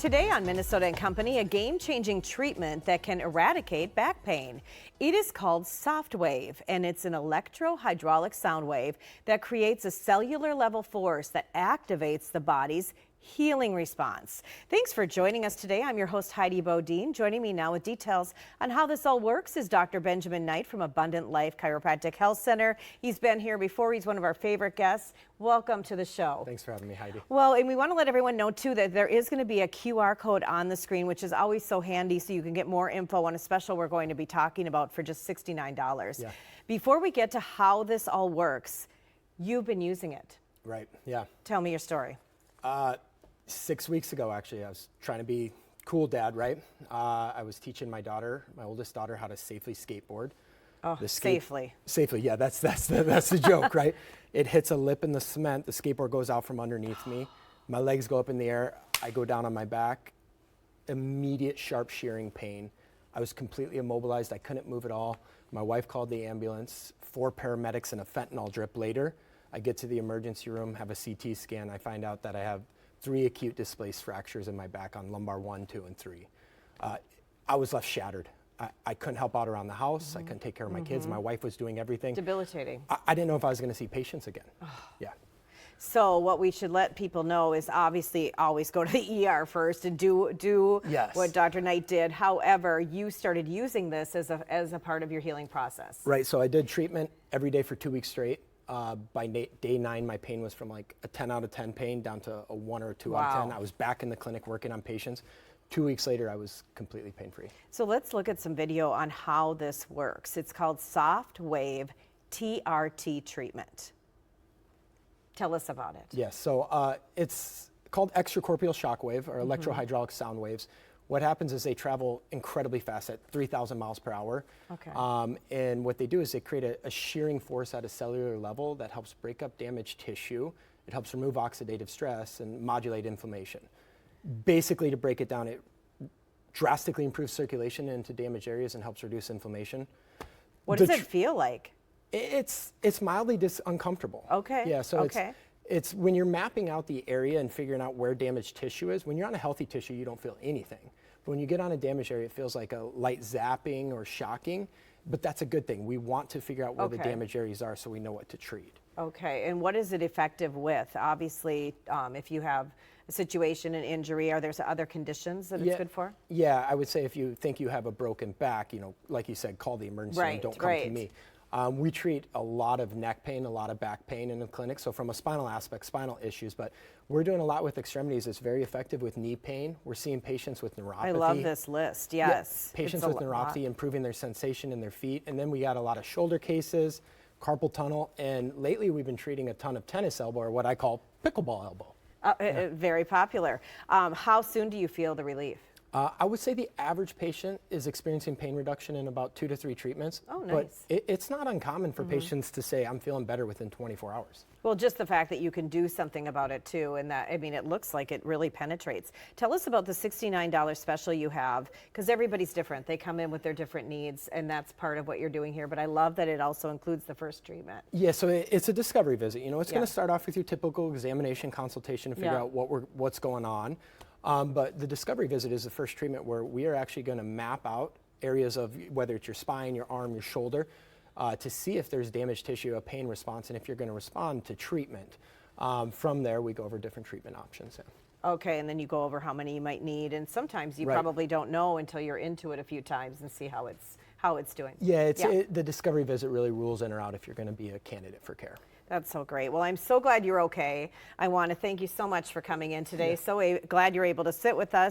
Today on Minnesota and Company, a game-changing treatment that can eradicate back pain. It is called Softwave, and it's an electro-hydraulic sound wave that creates a cellular level force that activates the body's healing response. Thanks for joining us today. I'm your host, Heidi Bodine. Joining me now with details on how this all works is Dr. Benjamin Knight from Abundant Life Chiropractic Health Center. He's been here before. He's one of our favorite guests. Welcome to the show. Thanks for having me, Heidi. Well, and we want to let everyone know too that there is going to be a QR code on the screen, which is always so handy, so you can get more info on a special we're going to be talking about for just $69. Yeah. Before we get to how this all works, you've been using it. Right, yeah. Tell me your story. 6 weeks ago, actually, I was trying to be cool dad, right? I was teaching my daughter, my oldest daughter, how to safely skateboard. Oh, safely. Safely, yeah, that's the joke, right? It hits a lip in the cement, the skateboard goes out from underneath me, my legs go up in the air, I go down on my back, immediate sharp shearing pain. I was completely immobilized, I couldn't move at all. My wife called the ambulance, 4 paramedics and a fentanyl drip later. I get to the emergency room, have a CT scan, I find out that I have 3 acute displaced fractures in my back on lumbar 1, 2, and 3. I was left shattered. I couldn't help out around the house. I couldn't take care of my kids. My wife was doing everything. Debilitating. I didn't know if I was going to see patients again. Yeah. So what we should let people know is obviously always go to the ER first and do Yes. what Dr. Knight did. However, you started using this as a part of your healing process. Right. So I did treatment every day for 2 weeks straight. By day 9, my pain was from like a 10 out of 10 pain down to a 1 or a 2 out of 10. I was back in the clinic working on patients. 2 weeks later, I was completely pain-free. So let's look at some video on how this works. It's called Softwave TRT treatment. Tell us about it. Yes, so it's called extracorporeal shockwave or electrohydraulic sound waves. What happens is they travel incredibly fast at 3,000 miles per hour. Okay. And what they do is they create a shearing force at a cellular level that helps break up damaged tissue. It helps remove oxidative stress and modulate inflammation. Basically, to break it down, it drastically improves circulation into damaged areas and helps reduce inflammation. What does it feel like? It's mildly uncomfortable. Okay. Yeah, so it's when you're mapping out the area and figuring out where damaged tissue is. When you're on a healthy tissue, you don't feel anything. But when you get on a damaged area, it feels like a light zapping or shocking. But that's a good thing. We want to figure out where the damaged areas are so we know what to treat. Okay, and what is it effective with? Obviously, if you have a situation, an injury, are there other conditions that it's good for? Yeah, I would say if you think you have a broken back, like you said, call the emergency room, don't come to me. We treat a lot of neck pain, a lot of back pain in the clinic. So from a spinal aspect, spinal issues, but we're doing a lot with extremities. It's very effective with knee pain. We're seeing patients with neuropathy. I love this list, yes. Yeah, patients with neuropathy improving their sensation in their feet. And then we got a lot of shoulder cases, carpal tunnel, and lately we've been treating a ton of tennis elbow, or what I call pickleball elbow. Very popular. How soon do you feel the relief? I would say the average patient is experiencing pain reduction in about 2 to 3 treatments. Oh, nice. But it's not uncommon for patients to say, I'm feeling better within 24 hours. Well, just the fact that you can do something about it too, and that, I mean, it looks like it really penetrates. Tell us about the $69 special you have, because everybody's different. They come in with their different needs, and that's part of what you're doing here. But I love that it also includes the first treatment. Yeah, so it's a discovery visit. It's going to start off with your typical examination consultation to figure out what's going on. But the discovery visit is the first treatment where we are actually going to map out areas of whether it's your spine, your arm, your shoulder, to see if there's damaged tissue, a pain response, and if you're going to respond to treatment. From there, we go over different treatment options. Okay, and then you go over how many you might need, and sometimes you probably don't know until you're into it a few times and see how it's doing. Yeah, the discovery visit really rules in or out if you're going to be a candidate for care. That's so great. Well, I'm so glad you're okay. I want to thank you so much for coming in today. So glad you're able to sit with us.